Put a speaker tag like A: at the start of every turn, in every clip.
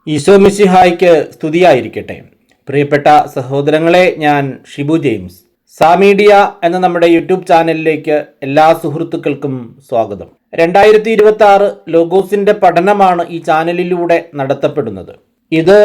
A: ഈശോ മിശിഹായ്ക്ക് സ്തുതിയായിരിക്കട്ടെ. പ്രിയപ്പെട്ട സഹോദരങ്ങളെ, ഞാൻ ഷിബു ജെയിംസ്. സാമീഡിയ എന്ന നമ്മുടെ യൂട്യൂബ് ചാനലിലേക്ക് എല്ലാ സുഹൃത്തുക്കൾക്കും സ്വാഗതം. 2026 ലോഗോസിന്റെ പഠനമാണ് ഈ ചാനലിലൂടെ നടത്തപ്പെടുന്നത്. ഇത്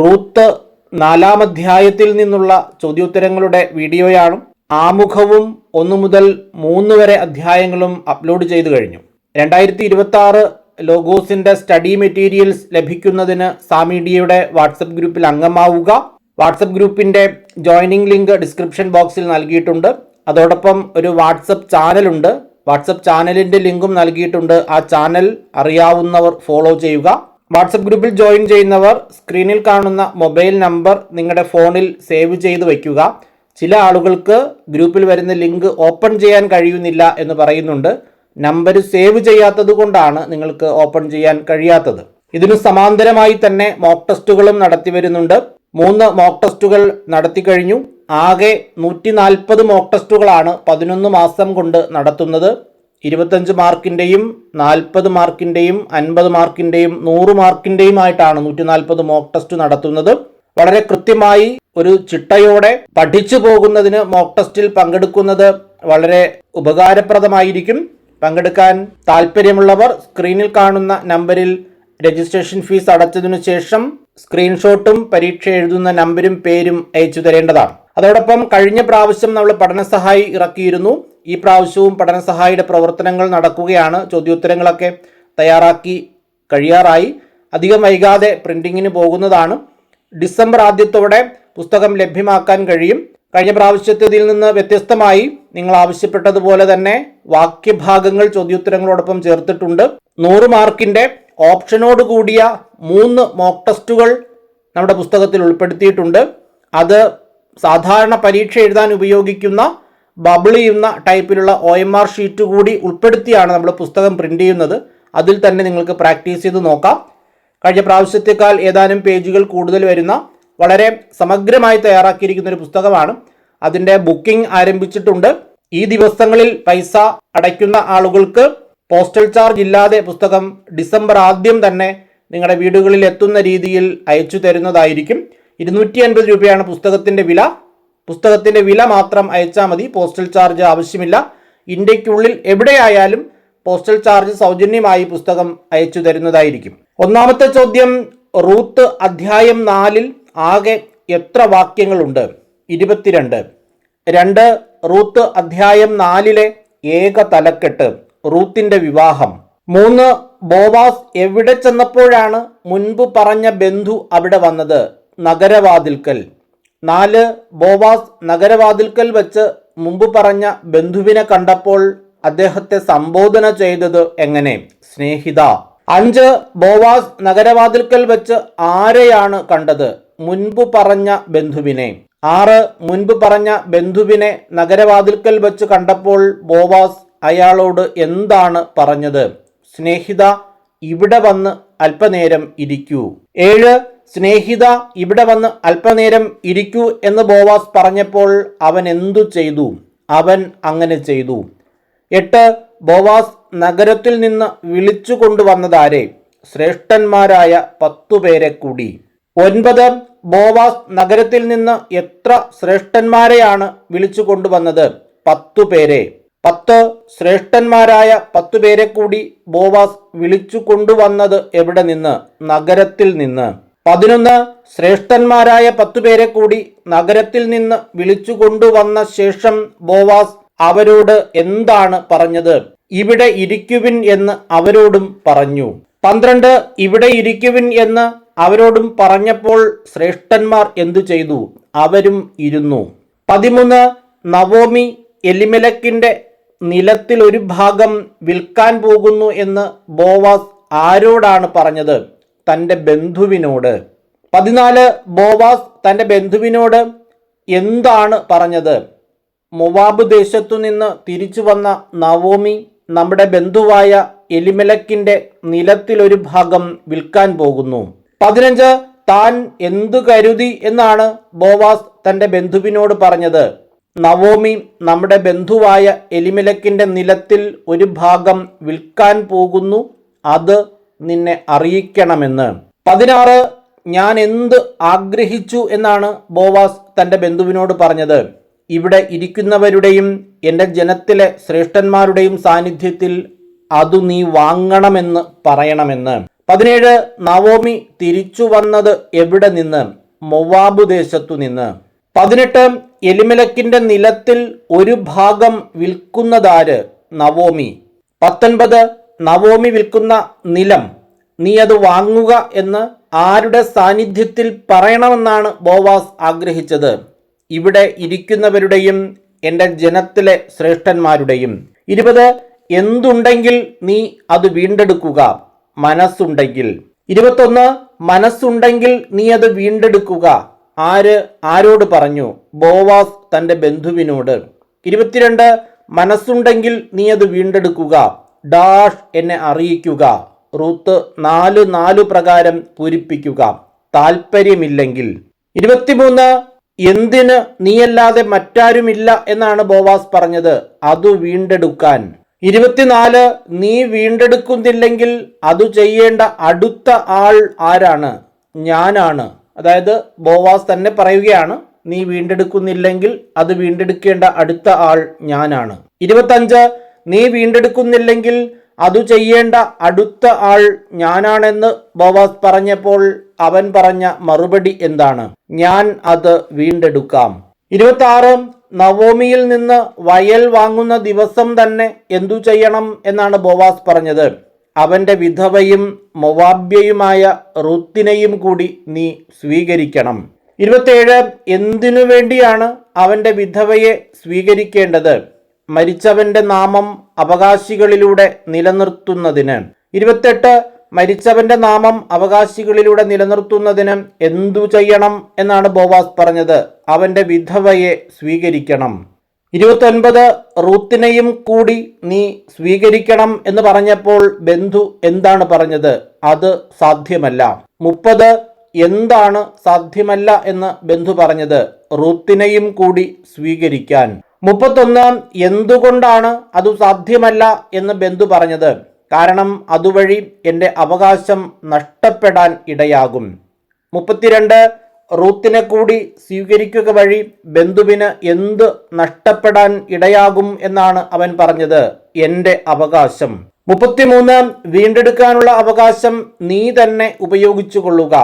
A: റൂത്ത് 4-ാം അധ്യായത്തിൽ നിന്നുള്ള ചോദ്യോത്തരങ്ങളുടെ വീഡിയോയാണ്. ആമുഖവും 1 മുതൽ 3 വരെ അധ്യായങ്ങളും അപ്ലോഡ് ചെയ്തു കഴിഞ്ഞു. 2026 ലോഗോസിന്റെ സ്റ്റഡി മെറ്റീരിയൽസ് ലഭിക്കുന്നതിന് സാമീഡിയയുടെ വാട്സപ്പ് ഗ്രൂപ്പിൽ അംഗമാവുക. വാട്സപ്പ് ഗ്രൂപ്പിന്റെ ജോയിനിങ് ലിങ്ക് ഡിസ്ക്രിപ്ഷൻ ബോക്സിൽ നൽകിയിട്ടുണ്ട്. അതോടൊപ്പം ഒരു വാട്സപ്പ് ചാനലുണ്ട്. വാട്സപ്പ് ചാനലിന്റെ ലിങ്കും നൽകിയിട്ടുണ്ട്. ആ ചാനൽ അറിയാവുന്നവർ ഫോളോ ചെയ്യുക. വാട്സപ്പ് ഗ്രൂപ്പിൽ ജോയിൻ ചെയ്യുന്നവർ സ്ക്രീനിൽ കാണുന്ന മൊബൈൽ നമ്പർ നിങ്ങളുടെ ഫോണിൽ സേവ് ചെയ്ത് വയ്ക്കുക. ചില ആളുകൾക്ക് ഗ്രൂപ്പിൽ വരുന്ന ലിങ്ക് ഓപ്പൺ ചെയ്യാൻ കഴിയുന്നില്ല എന്ന് പറയുന്നുണ്ട്. നമ്പർ സേവ് ചെയ്യാത്തത് കൊണ്ടാണ് നിങ്ങൾക്ക് ഓപ്പൺ ചെയ്യാൻ കഴിയാത്തത്. ഇതിനു സമാന്തരമായി തന്നെ മോക്ക് ടെസ്റ്റുകളും നടത്തി വരുന്നുണ്ട്. 3 മോക്ക് ടെസ്റ്റുകൾ നടത്തി കഴിഞ്ഞു. ആകെ 140 മോക്ക് ടെസ്റ്റുകളാണ് 11 മാസം കൊണ്ട് നടത്തുന്നത്. 25 മാർക്കിൻ്റെയും 40 മാർക്കിൻ്റെയും 50 മാർക്കിൻ്റെയും 100 മാർക്കിൻ്റെയും ആയിട്ടാണ് 140 മോക്ക് ടെസ്റ്റ് നടത്തുന്നത്. വളരെ കൃത്യമായി ഒരു ചിട്ടയോടെ പഠിച്ചു പോകുന്നതിന് മോക്ക് ടെസ്റ്റിൽ പങ്കെടുക്കുന്നത് വളരെ ഉപകാരപ്രദമായിരിക്കും. പങ്കെടുക്കാൻ താല്പര്യമുള്ളവർ സ്ക്രീനിൽ കാണുന്ന നമ്പറിൽ രജിസ്ട്രേഷൻ ഫീസ് അടച്ചതിനു ശേഷം സ്ക്രീൻഷോട്ടും പരീക്ഷ എഴുതുന്ന നമ്പരും പേരും അയച്ചു തരേണ്ടതാണ്. അതോടൊപ്പം കഴിഞ്ഞ പ്രാവശ്യം നമ്മൾ പഠനസഹായി ഇറക്കിയിരുന്നു. ഈ പ്രാവശ്യവും പഠനസഹായിയുടെ പ്രവർത്തനങ്ങൾ നടക്കുകയാണ്. ചോദ്യോത്തരങ്ങളൊക്കെ തയ്യാറാക്കി കഴിയാറായി. അധികം വൈകാതെ പ്രിന്റിങ്ങിന് പോകുന്നതാണ്. ഡിസംബർ ആദ്യത്തോടെ പുസ്തകം ലഭ്യമാക്കാൻ കഴിയും. കഴിഞ്ഞ പ്രാവശ്യത്തിൽ നിന്ന് വ്യത്യസ്തമായി നിങ്ങൾ ആവശ്യപ്പെട്ടതുപോലെ തന്നെ വാക്യഭാഗങ്ങൾ ചോദ്യോത്തരങ്ങളോടൊപ്പം ചേർത്തിട്ടുണ്ട്. 100 മാർക്കിന്റെ ഓപ്ഷനോട് കൂടിയ 3 മോക്ക് ടെസ്റ്റുകൾ നമ്മുടെ പുസ്തകത്തിൽ ഉൾപ്പെടുത്തിയിട്ടുണ്ട്. അത് സാധാരണ പരീക്ഷ എഴുതാൻ ഉപയോഗിക്കുന്ന ബബിൾ ചെയ്യുന്ന ടൈപ്പിലുള്ള OMR ഷീറ്റ് കൂടി ഉൾപ്പെടുത്തിയാണ് നമ്മൾ പുസ്തകം പ്രിന്റ് ചെയ്യുന്നത്. അതിൽ തന്നെ നിങ്ങൾക്ക് പ്രാക്ടീസ് ചെയ്ത് നോക്കാം. കഴിഞ്ഞ പ്രാവശ്യത്തേക്കാൾ ഏതാനും പേജുകൾ കൂടുതൽ വരുന്ന വളരെ സമഗ്രമായി തയ്യാറാക്കിയിരിക്കുന്ന ഒരു പുസ്തകമാണ്. അതിൻ്റെ ബുക്കിംഗ് ആരംഭിച്ചിട്ടുണ്ട്. ഈ ദിവസങ്ങളിൽ പൈസ അടയ്ക്കുന്ന ആളുകൾക്ക് പോസ്റ്റൽ ചാർജ് ഇല്ലാതെ പുസ്തകം ഡിസംബർ ആദ്യം തന്നെ നിങ്ങളുടെ വീടുകളിൽ എത്തുന്ന രീതിയിൽ അയച്ചു തരുന്നതായിരിക്കും. 250 രൂപയാണ് പുസ്തകത്തിൻ്റെ വില. പുസ്തകത്തിൻ്റെ വില മാത്രം അയച്ചാൽ മതി. പോസ്റ്റൽ ചാർജ് ആവശ്യമില്ല. ഇന്ത്യക്കുള്ളിൽ എവിടെയായാലും പോസ്റ്റൽ ചാർജ് സൗജന്യമായി പുസ്തകം അയച്ചു തരുന്നതായിരിക്കും. ഒന്നാമത്തെ ചോദ്യം, റൂത്ത് അധ്യായം 4 ആകെ എത്ര വാക്യങ്ങളുണ്ട്? 22. 2. റൂത്ത് അധ്യായം 4 ഏക തലക്കെട്ട് റൂത്തിന്റെ വിവാഹം. 3. ബോവാസ് എവിടെ ചെന്നപ്പോഴാണ് മുൻപ് പറഞ്ഞ ബന്ധു അവിടെ വന്നത്? നഗരവാതിൽക്കൽ. 4. ബോവാസ് നഗരവാതിൽക്കൽ വെച്ച് മുമ്പ് പറഞ്ഞ ബന്ധുവിനെ കണ്ടപ്പോൾ അദ്ദേഹത്തെ സംബോധന ചെയ്തത് എങ്ങനെ? സ്നേഹിത. 5. ബോവാസ് നഗരവാതിൽക്കൽ വെച്ച് ആരെയാണ് കണ്ടത്? മുൻപ് പറഞ്ഞ ബന്ധുവിനെ. 6. മുൻപ് പറഞ്ഞ ബന്ധുവിനെ നഗരവാതിൽക്കൽ വെച്ച് കണ്ടപ്പോൾ ബോവാസ് അയാളോട് എന്താണ് പറഞ്ഞത്? സ്നേഹിത, ഇവിടെ വന്ന് അല്പനേരം ഇരിക്കൂ. 7. സ്നേഹിത, ഇവിടെ വന്ന് അല്പനേരം ഇരിക്കൂ എന്ന് ബോവാസ് പറഞ്ഞപ്പോൾ അവൻ എന്തു ചെയ്തു? അവൻ അങ്ങനെ ചെയ്തു. 8. ബോവാസ് നഗരത്തിൽ നിന്ന് വിളിച്ചു കൊണ്ടുവന്നതാരെ? ശ്രേഷ്ഠന്മാരായ 10 പേരെ കൂടി. 9. ബോവാസ് നഗരത്തിൽ നിന്ന് എത്ര ശ്രേഷ്ഠന്മാരെയാണ് വിളിച്ചു കൊണ്ടുവന്നത്? 10 പേരെ. 10. ശ്രേഷ്ഠന്മാരായ 10 പേരെ കൂടി ബോവാസ് വിളിച്ചു കൊണ്ടുവന്നത് എവിടെ നിന്ന്? നഗരത്തിൽ നിന്ന്. 11. ശ്രേഷ്ഠന്മാരായ 10 പേരെ കൂടി നഗരത്തിൽ നിന്ന് വിളിച്ചു കൊണ്ടുവന്ന ശേഷം ബോവാസ് അവരോട് എന്താണ് പറഞ്ഞത്? ഇവിടെ ഇരിക്കുവിൻ എന്ന് അവരോടും പറഞ്ഞു. 12. ഇവിടെ ഇരിക്കുവിൻ എന്ന് അവരോടും പറഞ്ഞപ്പോൾ ശ്രേഷ്ഠന്മാർ എന്തു ചെയ്തു? അവരും ഇരുന്നു. 13. നവോമി എലിമെലക്കിന്റെ നിലത്തിൽ ഒരു ഭാഗം വിൽക്കാൻ പോകുന്നു എന്ന് ബോവാസ് ആരോടാണ് പറഞ്ഞത്? തൻ്റെ ബന്ധുവിനോട്. 14. ബോവാസ് തൻ്റെ ബന്ധുവിനോട് എന്താണ് പറഞ്ഞത്? മൊവാബ് ദേശത്തു നിന്ന് തിരിച്ചു വന്ന നവോമി നമ്മുടെ ബന്ധുവായ എലിമെലക്കിന്റെ നിലത്തിൽ ഒരു ഭാഗം വിൽക്കാൻ പോകുന്നു. 15. താൻ എന്തു കരുതി എന്നാണ് ബോവാസ് തൻ്റെ ബന്ധുവിനോട് പറഞ്ഞത്? നവോമി നമ്മുടെ ബന്ധുവായ എലിമെലക്കിന്റെ നിലത്തിൽ ഒരു ഭാഗം വിൽക്കാൻ പോകുന്നു, അത് നിന്നെ അറിയിക്കണമെന്ന്. 16. ഞാൻ എന്ത് ആഗ്രഹിച്ചു എന്നാണ് ബോവാസ് തൻ്റെ ബന്ധുവിനോട് പറഞ്ഞത്. ഇവിടെ ഇരിക്കുന്നവരുടെയും എൻ്റെ ജനത്തിലെ ശ്രേഷ്ഠന്മാരുടെയും സാന്നിധ്യത്തിൽ അതു നീ വാങ്ങണമെന്ന് പറയണമെന്ന്. 17 നവോമി തിരിച്ചു വന്നത് എവിടെ നിന്ന്? മൊവാബ് ദേശത്തു നിന്ന്. 18 എലിമലക്കിന്റെ നിലത്തിൽ ഒരു ഭാഗം വിൽക്കുന്നതാര്? നവോമി. 19 നവോമി വിൽക്കുന്ന നിലം നീ അത് വാങ്ങുക എന്ന് ആരുടെ സാന്നിധ്യത്തിൽ പറയണമെന്നാണ് ബോവാസ് ആഗ്രഹിച്ചത്? ഇവിടെ ഇരിക്കുന്നവരുടെയും എൻ്റെ ജനത്തിലെ ശ്രേഷ്ഠന്മാരുടെയും. 20 എന്തുണ്ടെങ്കിൽ നീ അത് വീണ്ടെടുക്കുക, മനസ്സുണ്ടെങ്കിൽ. 21 മനസ്സുണ്ടെങ്കിൽ നീ അത് വീണ്ടെടുക്കുക. ആരോട് പറഞ്ഞു? ബോവാസ് തൻ്റെ ബന്ധുവിനോട്. 22 മനസ്സുണ്ടെങ്കിൽ നീ അത് വീണ്ടെടുക്കുക, ഡാഷ് എന്നെ അറിയിക്കുക. റൂത്ത് 4:4 പ്രകാരം പൂരിപ്പിക്കുക, താല്പര്യമില്ലെങ്കിൽ. 23 എന്തിന് നീയല്ലാതെ മറ്റാരുമില്ല എന്നാണ് ബോവാസ് പറഞ്ഞത്? അതു വീണ്ടെടുക്കാൻ. 24 നീ വീണ്ടെടുക്കുന്നില്ലെങ്കിൽ അത് ചെയ്യേണ്ട അടുത്ത ആൾ ആരാണ്? ഞാനാണ്. അതായത് ബോവാസ് തന്നെ പറയുകയാണ്, നീ വീണ്ടെടുക്കുന്നില്ലെങ്കിൽ അത് വീണ്ടെടുക്കേണ്ട അടുത്ത ആൾ ഞാനാണ്. 25 നീ വീണ്ടെടുക്കുന്നില്ലെങ്കിൽ അത് ചെയ്യേണ്ട അടുത്ത ആൾ ഞാനാണെന്ന് ബോവാസ് പറഞ്ഞപ്പോൾ അവൻ പറഞ്ഞ മറുപടി എന്താണ്? ഞാൻ അത് വീണ്ടെടുക്കാം. 26 നവോമിയിൽ നിന്ന് വയൽ വാങ്ങുന്ന ദിവസം തന്നെ എന്തു ചെയ്യണം എന്നാണ് ബോവാസ് പറഞ്ഞത്? അവന്റെ വിധവയും മൊവാബ്യയുമായ റൂത്തിനെയും കൂടി നീ സ്വീകരിക്കണം. 27 എന്തിനു വേണ്ടിയാണ് അവന്റെ വിധവയെ സ്വീകരിക്കേണ്ടത്? മരിച്ചവന്റെ നാമം അവകാശികളിലൂടെ നിലനിർത്തുന്നതിന്. 28 മരിച്ചവന്റെ നാമം അവകാശികളിലൂടെ നിലനിർത്തുന്നതിന് എന്തു ചെയ്യണം എന്നാണ് ബോവാസ് പറഞ്ഞത്? അവന്റെ വിധവയെ സ്വീകരിക്കണം. 29 റൂത്തിനെയും കൂടി നീ സ്വീകരിക്കണം എന്ന് പറഞ്ഞപ്പോൾ ബന്ധു എന്താണ് പറഞ്ഞത്? അത് സാധ്യമല്ല. 30 എന്താണ് സാധ്യമല്ല എന്ന് ബന്ധു പറഞ്ഞത്? റൂത്തിനെയും കൂടി സ്വീകരിക്കാൻ. 31 എന്തുകൊണ്ടാണ് അത് സാധ്യമല്ല എന്ന് ബന്ധു പറഞ്ഞത്? കാരണം അതുവഴി എൻ്റെ അവകാശം നഷ്ടപ്പെടാൻ ഇടയാകും. 32 റൂത്തിനെ കൂടി സ്വീകരിക്കുക വഴി ബന്ധുവിന് എന്ത് നഷ്ടപ്പെടാൻ ഇടയാകും എന്നാണ് അവൻ പറഞ്ഞത്? എൻ്റെ അവകാശം. 33 വീണ്ടെടുക്കാനുള്ള അവകാശം നീ തന്നെ ഉപയോഗിച്ചു കൊള്ളുക.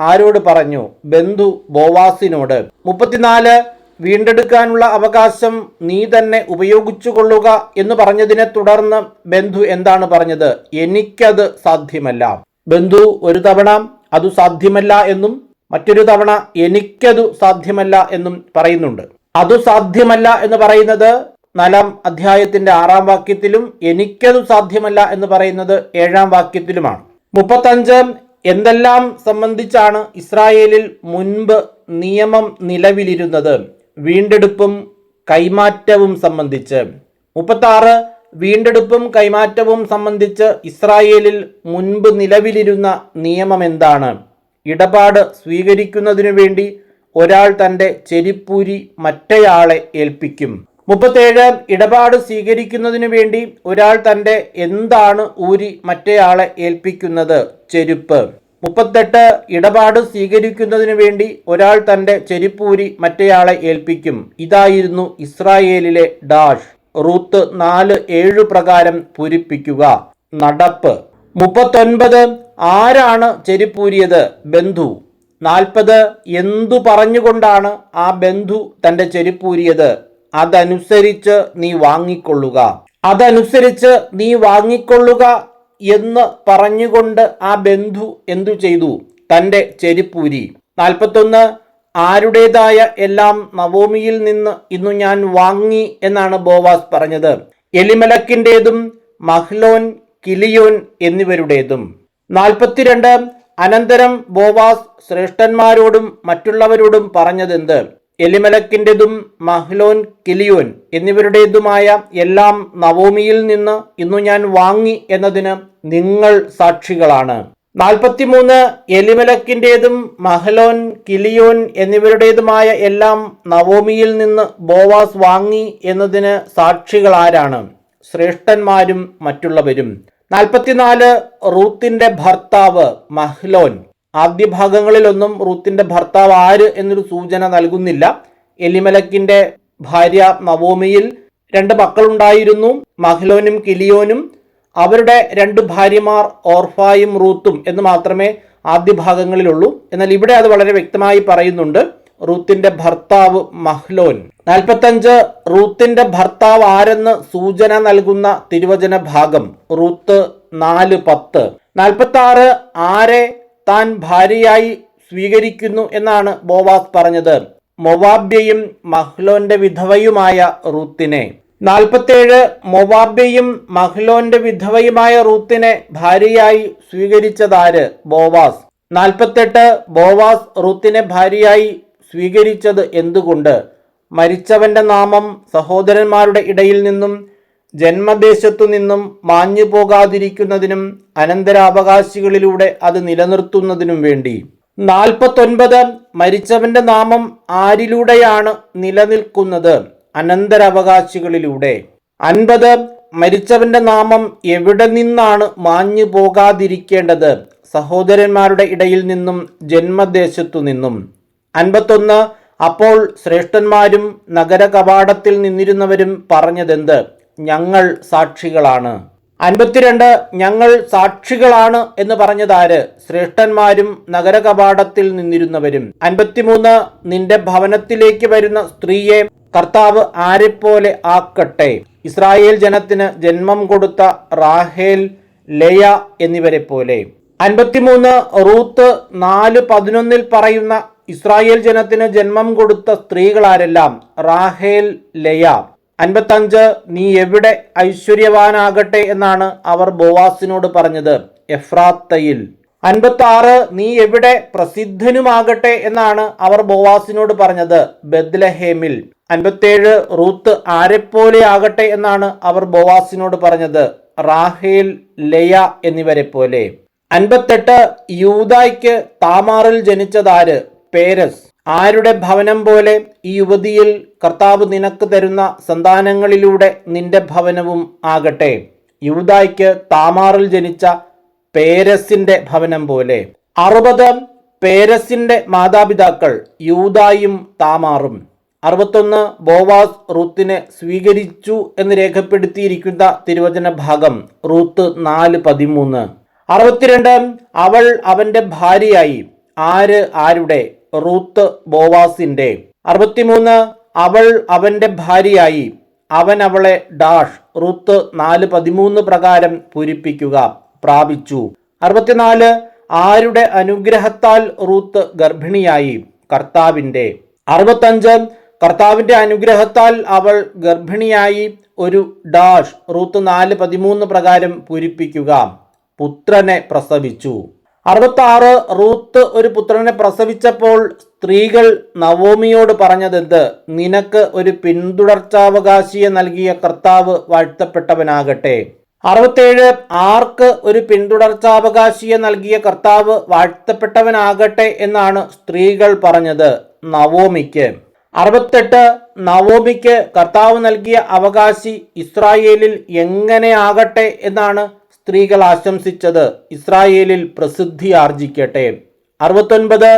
A: ആരോട് പറഞ്ഞു? ബന്ധു ബോവാസിനോട്. 34 വീണ്ടെടുക്കാനുള്ള അവകാശം നീ തന്നെ ഉപയോഗിച്ചു കൊള്ളുക എന്ന് പറഞ്ഞതിനെ തുടർന്ന് ബന്ധു എന്താണ് പറഞ്ഞത്? എനിക്കത് സാധ്യമല്ല. ബന്ധു ഒരു തവണ അത് സാധ്യമല്ല എന്നും മറ്റൊരു തവണ എനിക്കതു സാധ്യമല്ല എന്നും പറയുന്നുണ്ട്. അതു സാധ്യമല്ല എന്ന് പറയുന്നത് 4-ാം അധ്യായത്തിന്റെ 6-ാം വാക്യത്തിലും എനിക്കതു സാധ്യമല്ല എന്ന് പറയുന്നത് 7-ാം വാക്യത്തിലുമാണ്. 35 എന്തെല്ലാം സംബന്ധിച്ചാണ് ഇസ്രായേലിൽ മുൻപ് നിയമം നിലവിലിരുന്നത്? വീണ്ടെടുപ്പും കൈമാറ്റവും സംബന്ധിച്ച്. 36 വീണ്ടെടുപ്പും കൈമാറ്റവും സംബന്ധിച്ച് ഇസ്രായേലിൽ മുൻപ് നിലവിലിരുന്ന നിയമം എന്താണ്? ഇടപാട് സ്വീകരിക്കുന്നതിനു വേണ്ടി ഒരാൾ തൻ്റെ ചെരിപ്പൂരി മറ്റേയാളെ ഏൽപ്പിക്കും. 37 ഇടപാട് സ്വീകരിക്കുന്നതിനു വേണ്ടി ഒരാൾ തൻ്റെ എന്താണ് ഊരി മറ്റേയാളെ ഏൽപ്പിക്കുന്നത്? ചെരുപ്പ്. 38 ഇടപാട് സ്വീകരിക്കുന്നതിനു വേണ്ടി ഒരാൾ തൻ്റെ ചെരിപ്പൂരി മറ്റേയാളെ ഏൽപ്പിക്കും. ഇതായിരുന്നു ഇസ്രായേലിലെ ഡാഷ്. റൂത്ത് 4:7 പ്രകാരം പൂരിപ്പിക്കുക, നടപ്പ്. 39 ആരാണ് ചെരിപ്പൂരിയത്? ബന്ധു. 40 എന്തു പറഞ്ഞുകൊണ്ടാണ് ആ ബന്ധു തൻ്റെ ചെരിപ്പൂരിയത്? അതനുസരിച്ച് നീ വാങ്ങിക്കൊള്ളുക. അതനുസരിച്ച് നീ വാങ്ങിക്കൊള്ളുക എന്ന് പറഞ്ഞുകൊണ്ട് ആ ബന്ധു എന്തു ചെയ്തു? തൻ്റെ ചെരിപ്പൂരി. 41 ആരുടേതായ എല്ലാം നവോമിയിൽ നിന്ന് ഇന്നു ഞാൻ വാങ്ങി എന്നാണ് ബോവാസ് പറഞ്ഞത്? എലിമലക്കിൻ്റെതും മഹ്ലോൻ, കിലിയോൻ എന്നിവരുടേതും. 42 അനന്തരം ബോവാസ് ശ്രേഷ്ഠന്മാരോടും മറ്റുള്ളവരോടും പറഞ്ഞതെന്ത്? എലിമലക്കിൻ്റെതും മഹ്ലോൻ, കിലിയോൻ എന്നിവരുടേതുമായ എല്ലാം നവോമിയിൽ നിന്ന് ഇന്നു ഞാൻ വാങ്ങി എന്നതിന് നിങ്ങൾ സാക്ഷികളാണ്. 43 എലിമലക്കിൻ്റെതും മഹ്ലോൻ, കിലിയോൻ എന്നിവരുടേതുമായ എല്ലാം നവോമിയിൽ നിന്ന് ബോവാസ് വാങ്ങി എന്നതിന് സാക്ഷികൾ ആരാണ്? ശ്രേഷ്ഠന്മാരും മറ്റുള്ളവരും. 44 റൂത്തിന്റെ ഭർത്താവ് മഹ്ലോൻ. ആദ്യ ഭാഗങ്ങളിലൊന്നും റൂത്തിന്റെ ഭർത്താവ് ആര് എന്നൊരു സൂചന നൽകുന്നില്ല. എലിമലക്കിന്റെ ഭാര്യ നവോമിയിൽ 2 മക്കളുണ്ടായിരുന്നു, മഹ്ലോനും കിലിയോനും. അവരുടെ 2 ഭാര്യമാർ ഓർഫായും റൂത്തും എന്ന് മാത്രമേ ആദ്യ ഭാഗങ്ങളിലുള്ളൂ. എന്നാൽ ഇവിടെ അത് വളരെ വ്യക്തമായി പറയുന്നുണ്ട്. റൂത്തിന്റെ ഭർത്താവ് മഹ്ലോൻ. 45 റൂത്തിന്റെ ഭർത്താവ് ആരെന്ന് സൂചന നൽകുന്ന തിരുവചന ഭാഗം റൂത്ത് 4:10. 46 ആരെ താൻ ഭാര്യയായി സ്വീകരിക്കുന്നു എന്നാണ് ബോവാസ് പറഞ്ഞത്. മൊവാബ്യയും മഹ്ലോന്റെ വിധവയുമായ റൂത്തിനെ. 47 മൊവാബ്യയും മഹ്ലോന്റെ വിധവയുമായ റൂത്തിനെ ഭാര്യയായി സ്വീകരിച്ചതാര്? ബോവാസ്. 48 ബോവാസ് റൂത്തിനെ ഭാര്യയായി സ്വീകരിച്ചത് എന്തുകൊണ്ട്? മരിച്ചവന്റെ നാമം സഹോദരന്മാരുടെ ഇടയിൽ നിന്നും ജന്മദേശത്തു നിന്നും മാഞ്ഞു പോകാതിരിക്കുന്നതിനും അനന്തരാവകാശികളിലൂടെ അത് നിലനിർത്തുന്നതിനും വേണ്ടി. 49 മരിച്ചവന്റെ നാമം ആരിലൂടെയാണ് നിലനിൽക്കുന്നത്? അനന്തരാവകാശികളിലൂടെ. 50 മരിച്ചവന്റെ നാമം എവിടെ നിന്നാണ് മാഞ്ഞു പോകാതിരിക്കേണ്ടത്? സഹോദരന്മാരുടെ ഇടയിൽ നിന്നും ജന്മദേശത്തു നിന്നും. 51 അപ്പോൾ ശ്രേഷ്ഠന്മാരും നഗര കവാടത്തിൽ നിന്നിരുന്നവരും പറഞ്ഞതെന്ത്? ഞങ്ങൾ സാക്ഷികളാണ്. 52 ഞങ്ങൾ സാക്ഷികളാണ് എന്ന് പറഞ്ഞതാര്? ശ്രേഷ്ഠന്മാരും നഗര കവാടത്തിൽ നിന്നിരുന്നവരും. 53 നിന്റെ ഭവനത്തിലേക്ക് വരുന്ന സ്ത്രീയെ കർത്താവ് ആരെപ്പോലെ ആക്കട്ടെ? ഇസ്രായേൽ ജനത്തിന് ജന്മം കൊടുത്ത റാഹേൽ, ലെയ എന്നിവരെ പോലെ. 53 റൂത്ത് 4:11 പറയുന്ന ഇസ്രായേൽ ജനത്തിന് ജന്മം കൊടുത്ത സ്ത്രീകളാരെല്ലാം? റാഹേൽ, ലെയ. 55 നീ എവിടെ ഐശ്വര്യവാനാകട്ടെ എന്നാണ് അവർ ബോവാസിനോട് പറഞ്ഞത്? എഫ്രാത്തയിൽ. 56 നീ എവിടെ പ്രസിദ്ധനുമാകട്ടെ എന്നാണ് അവർ ബോവാസിനോട് പറഞ്ഞത്? ബെത്ലഹേമിൽ. 57 റൂത്ത് ആരെപ്പോലെ ആകട്ടെ എന്നാണ് അവർ ബോവാസിനോട് പറഞ്ഞത്? റാഹേൽ, ലെയ എന്നിവരെ പോലെ. 58 യൂദായ്ക്ക് താമാറിൽ ജനിച്ചതാര്? പേരസ്. ആരുടെ ഭവനം പോലെ ഈ യുവതിയിൽ കർത്താവ് നിനക്ക് തരുന്ന സന്താനങ്ങളിലൂടെ നിന്റെ ഭവനവും ആകട്ടെ. യൂദായ്ക്ക് താമാറിൽ ജനിച്ച പേരസിന്റെ ഭവനം പോലെ. 60 പേരസിന്റെ മാതാപിതാക്കൾ യൂദായും താമാറും. 61 ബോവാസ് റൂത്തിനെ സ്വീകരിച്ചു എന്ന് രേഖപ്പെടുത്തിയിരിക്കുന്ന തിരുവചന ഭാഗം റൂത്ത് 4:13. 62 അവൾ അവന്റെ ഭാര്യയായി. ആര് ആരുടെ? റൂത്ത് ബോവാസിന്റെ. 63 അവൾ അവന്റെ ഭാര്യയായി. അവൻ അവളെ ഡാഷ് റൂത്ത് 4:13 പ്രകാരം പൂരിപ്പിക്കുക പ്രാപിച്ചു. 64 ആരുടെ അനുഗ്രഹത്താൽ റൂത്ത് ഗർഭിണിയായി? കർത്താവിന്റെ. 65 കർത്താവിന്റെ അനുഗ്രഹത്താൽ അവൾ ഗർഭിണിയായി. ഒരു ഡാഷ് റൂത്ത് 4:13 പ്രകാരം പൂരിപ്പിക്കുക പുത്രനെ പ്രസവിച്ചു. 66 റൂത്ത് ഒരു പുത്രനെ പ്രസവിച്ചപ്പോൾ സ്ത്രീകൾ നവോമിയോട് പറഞ്ഞതെന്ത്? നിനക്ക് ഒരു പിന്തുടർച്ചാവകാശിയെ നൽകിയ കർത്താവ് വാഴ്ത്തപ്പെട്ടവനാകട്ടെ. 67 ആർക്ക് ഒരു പിന്തുടർച്ചാവകാശിയെ നൽകിയ കർത്താവ് വാഴ്ത്തപ്പെട്ടവനാകട്ടെ എന്നാണ് സ്ത്രീകൾ പറഞ്ഞത്? നവോമിക്ക്. 68 നവോമിക്ക് കർത്താവ് നൽകിയ അവകാശി ഇസ്രായേലിൽ എങ്ങനെ ആകട്ടെ എന്നാണ് സ്ത്രീകൾ ആശംസിച്ചത്? ഇസ്രായേലിൽ പ്രസിദ്ധി ആർജിക്കട്ടെ. 69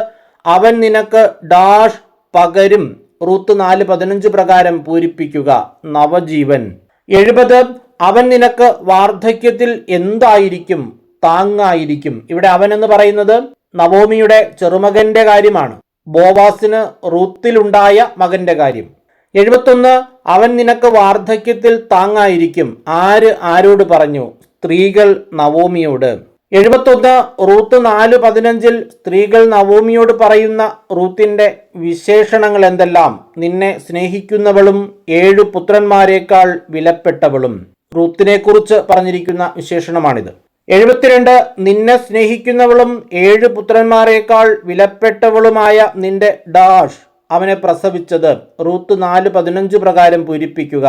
A: അവൻ നിനക്ക് ഡാഷ് പകരും റൂത്ത് 4:15 പ്രകാരം പൂരിപ്പിക്കുക നവജീവൻ. 70 അവൻ നിനക്ക് വാർദ്ധക്യത്തിൽ എന്തായിരിക്കും? താങ്ങായിരിക്കും. ഇവിടെ അവൻ എന്ന് പറയുന്നത് നവോമിയുടെ ചെറുമകന്റെ കാര്യമാണ്. ബോവാസിന് റൂത്തിലുണ്ടായ മകന്റെ കാര്യം. 71 അവൻ നിനക്ക് വാർദ്ധക്യത്തിൽ താങ്ങായിരിക്കും. ആര് ആരോട് പറഞ്ഞു? സ്ത്രീകൾ നവോമിയോട്. 71 റൂത്ത് 4:15 സ്ത്രീകൾ നവോമിയോട് പറയുന്ന റൂത്തിന്റെ വിശേഷണങ്ങൾ എന്തെല്ലാം? നിന്നെ സ്നേഹിക്കുന്നവളും 7 പുത്രന്മാരെക്കാൾ വിലപ്പെട്ടവളും. റൂത്തിനെ കുറിച്ച് പറഞ്ഞിരിക്കുന്ന വിശേഷണമാണിത്. 72 നിന്നെ സ്നേഹിക്കുന്നവളും 7 പുത്രന്മാരെക്കാൾ വിലപ്പെട്ടവളുമായ നിന്റെ ഡാഷ് അവനെ പ്രസവിച്ചത് റൂത്ത് 4:15 പ്രകാരം പൂരിപ്പിക്കുക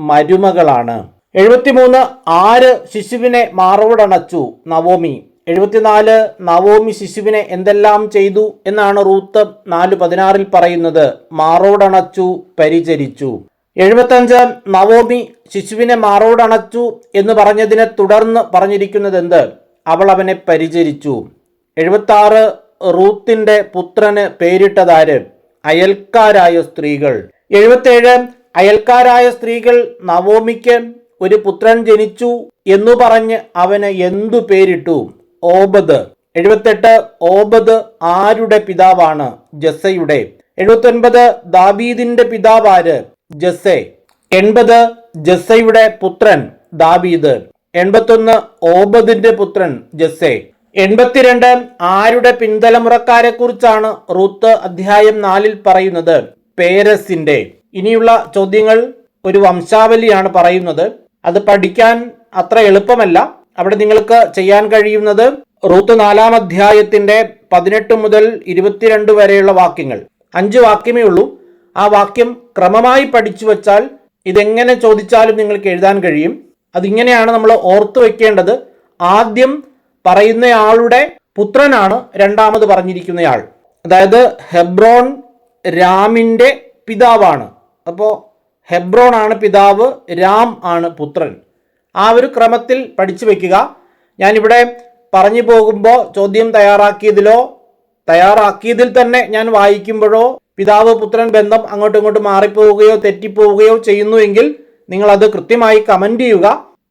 A: മരുമകളാണ്. 73 ആര് ശിശുവിനെ മാറോടണച്ചു? നവോമി. 74 നവോമി ശിശുവിനെ എന്തെല്ലാം ചെയ്തു എന്നാണ് റൂത്ത് 4:16 പറയുന്നത്? മാറോടണച്ചു, പരിചരിച്ചു. 75 നവോമി ശിശുവിനെ മാറോടണച്ചു എന്ന് പറഞ്ഞതിനെ തുടർന്ന് പറഞ്ഞിരിക്കുന്നത് എന്ത്? അവൾ അവനെ പരിചരിച്ചു. 76 റൂത്തിന്റെ പുത്രന് പേരിട്ടതാര്? അയൽക്കാരായ സ്ത്രീകൾ. 77 അയൽക്കാരായ സ്ത്രീകൾ നവോമിക്ക് ഒരു പുത്രൻ ജനിച്ചു എന്നു പറഞ്ഞ് അവന് എന്തു പേരിട്ടു? ഓബദ്. 78 ഓബദ് ആരുടെ പിതാവാണ്? ജസ്സയുടെ. 79 ദാവീദിന്റെ പിതാവാര്? ജസ്സെ. 80 ജസ്സയുടെ പുത്രൻ ദാവീദ്. 81 ഓബദിന്റെ പുത്രൻ ജസ്സെ. 82 ആരുടെ പിന്തലമുറക്കാരെ കുറിച്ചാണ് റൂത്ത് അധ്യായം 4 പറയുന്നത്? പേരസിന്റെ. ഇനിയുള്ള ചോദ്യങ്ങൾ ഒരു വംശാവലിയാണ് പറയുന്നത്. അത് പഠിക്കാൻ അത്ര എളുപ്പമല്ല. അവിടെ നിങ്ങൾക്ക് ചെയ്യാൻ കഴിയുന്നത് റൂത്ത് 4 അധ്യായത്തിന്റെ 18 മുതൽ 22 വരെയുള്ള വാക്യങ്ങൾ, 5 വാക്യമേ ഉള്ളൂ. ആ വാക്യം ക്രമമായി പഠിച്ചു വച്ചാൽ ഇതെങ്ങനെ ചോദിച്ചാലും നിങ്ങൾക്ക് എഴുതാൻ കഴിയും. അതിങ്ങനെയാണ് നമ്മൾ ഓർത്തു വെക്കേണ്ടത്. ആദ്യം പറയുന്നയാളുടെ പുത്രനാണ് രണ്ടാമത് പറഞ്ഞിരിക്കുന്നയാൾ. അതായത് ഹെബ്രോൺ രാമിന്റെ പിതാവാണ്. അപ്പോൾ ഹെബ്രോൺ ആണ് പിതാവ്, രാം ആണ് പുത്രൻ. ആ ഒരു ക്രമത്തിൽ പഠിച്ചു വെക്കുക. ഞാനിവിടെ പറഞ്ഞു പോകുമ്പോൾ ചോദ്യം തയ്യാറാക്കിയതിൽ തന്നെ ഞാൻ വായിക്കുമ്പോഴോ പിതാവ് പുത്രൻ ബന്ധം അങ്ങോട്ടും ഇങ്ങോട്ടും മാറിപ്പോവുകയോ തെറ്റിപ്പോവുകയോ ചെയ്യുന്നുവെങ്കിൽ നിങ്ങളത് കൃത്യമായി കമന്റ് ചെയ്യുക.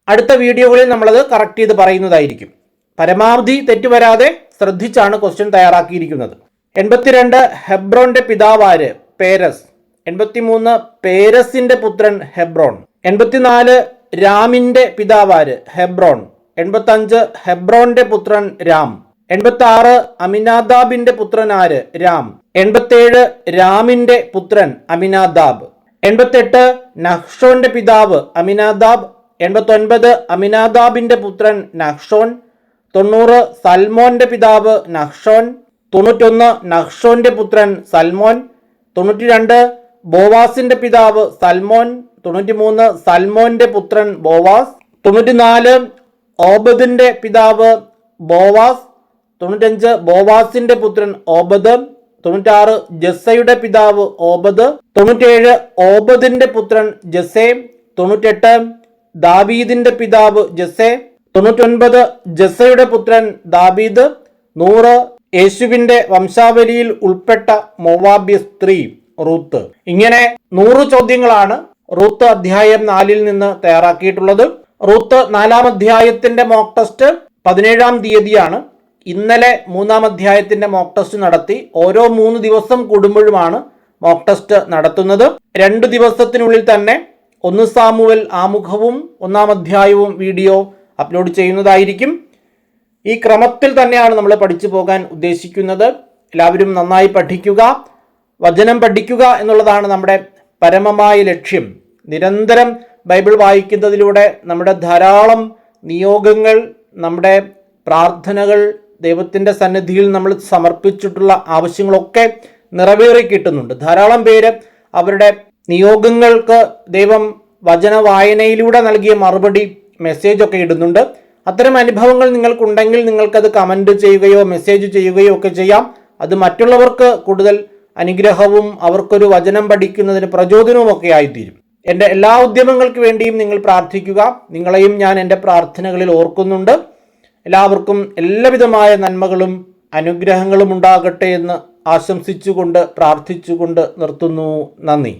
A: അടുത്ത വീഡിയോകളിൽ നമ്മളത് കറക്റ്റ് ചെയ്ത് പറയുന്നതായിരിക്കും. പരമാവധി തെറ്റുവരാതെ ശ്രദ്ധിച്ചാണ് ക്വസ്റ്റ്യൻ തയ്യാറാക്കിയിരിക്കുന്നത്. 82 ഹെബ്രോന്റെ പിതാവാര്? പേരസ്. 83 പേരസിന്റെ പുത്രൻ ഹെബ്രോൺ. 84 രാമിന്റെ പിതാവാര്? ഹെബ്രോൺ. 85 ഹെബ്രോന്റെ പുത്രൻ രാം. 86 അമിനാദാബിന്റെ പുത്രൻ ആര്? രാം. 87 രാമിന്റെ പുത്രൻ അമിനാദാബ്. 88 നഹ്ഷോന്റെ പിതാവ് അമിനാദാബ്. 89 അമിനാദാബിന്റെ പുത്രൻ നഹ്ഷോൻ. 90 സൽമോന്റെ പിതാവ് നഹ്ഷോൻ. 91 നഹ്ഷോന്റെ പുത്രൻ സൽമോൻ. 92 ബോവാസിന്റെ പിതാവ് സൽമോൻ. 93 സൽമോന്റെ പുത്രൻ ബോവാസ്. 94 ഓബദിന്റെ പിതാവ് ബോവാസ്. 95 ബോവാസിന്റെ പുത്രൻ ഓബദ്. 96 ജസ്സയുടെ പിതാവ് ഓബദ്. 97 ഓബദിന്റെ പുത്രൻ ജസ്സെ. 98 ദാവീദിന്റെ പിതാവ് ജസ്സെ. 99 ജസ്സയുടെ പുത്രൻ ദാവീദ്. 100 യേശുവിന്റെ വംശാവലിയിൽ ഉൾപ്പെട്ട മോവാബ്യ സ്ത്രീ റൂത്ത്. ഇങ്ങനെ 100 ചോദ്യങ്ങളാണ് റൂത്ത് അധ്യായം 4 നിന്ന് തയ്യാറാക്കിയിട്ടുള്ളത്. റൂത്ത് 4 അധ്യായത്തിന്റെ മോക്ക് ടെസ്റ്റ് 17 തീയതിയാണ്. ഇന്നലെ 3 അധ്യായത്തിന്റെ മോക്ക് ടെസ്റ്റ് നടത്തി. ഓരോ 3 ദിവസം കൂടുമ്പോഴുമാണ് മോക്ക് ടെസ്റ്റ് നടത്തുന്നത്. 2 ദിവസത്തിനുള്ളിൽ തന്നെ 1 സാമുവേൽ ആമുഖവും 1 അധ്യായവും വീഡിയോ അപ്ലോഡ് ചെയ്യുന്നതായിരിക്കും. ഈ ക്രമത്തിൽ തന്നെയാണ് നമ്മൾ പഠിച്ചു പോകാൻ ഉദ്ദേശിക്കുന്നത്. എല്ലാവരും നന്നായി പഠിക്കുക, വചനം പഠിക്കുക എന്നുള്ളതാണ് നമ്മുടെ പരമമായ ലക്ഷ്യം. നിരന്തരം ബൈബിൾ വായിക്കുന്നതിലൂടെ നമ്മുടെ ധാരാളം നിയോഗങ്ങൾ, നമ്മുടെ പ്രാർത്ഥനകൾ, ദൈവത്തിൻ്റെ സന്നിധിയിൽ നമ്മൾ സമർപ്പിച്ചിട്ടുള്ള ആവശ്യങ്ങളൊക്കെ നിറവേറി കിട്ടുന്നുണ്ട്. ധാരാളം പേര് അവരുടെ നിയോഗങ്ങൾക്ക് ദൈവം വചന വായനയിലൂടെ നൽകിയ മറുപടി മെസ്സേജൊക്കെ ഇടുന്നുണ്ട്. അത്തരം അനുഭവങ്ങൾ നിങ്ങൾക്കുണ്ടെങ്കിൽ നിങ്ങൾക്കത് കമൻറ്റ് ചെയ്യുകയോ മെസ്സേജ് ചെയ്യുകയോ ഒക്കെ ചെയ്യാം. അത് മറ്റുള്ളവർക്ക് കൂടുതൽ അനുഗ്രഹവും അവർക്കൊരു വചനം പഠിക്കുന്നതിന് പ്രചോദനവും ഒക്കെ ആയിത്തീരും. എൻ്റെ എല്ലാ ഉദ്യമങ്ങൾക്ക് വേണ്ടിയും നിങ്ങൾ പ്രാർത്ഥിക്കുക. നിങ്ങളെയും ഞാൻ എൻ്റെ പ്രാർത്ഥനകളിൽ ഓർക്കുന്നുണ്ട്. എല്ലാവർക്കും എല്ലാവിധമായ നന്മകളും അനുഗ്രഹങ്ങളും ഉണ്ടാകട്ടെ എന്ന് ആശംസിച്ചുകൊണ്ട് പ്രാർത്ഥിച്ചുകൊണ്ട് നിർത്തുന്നു. നന്ദി.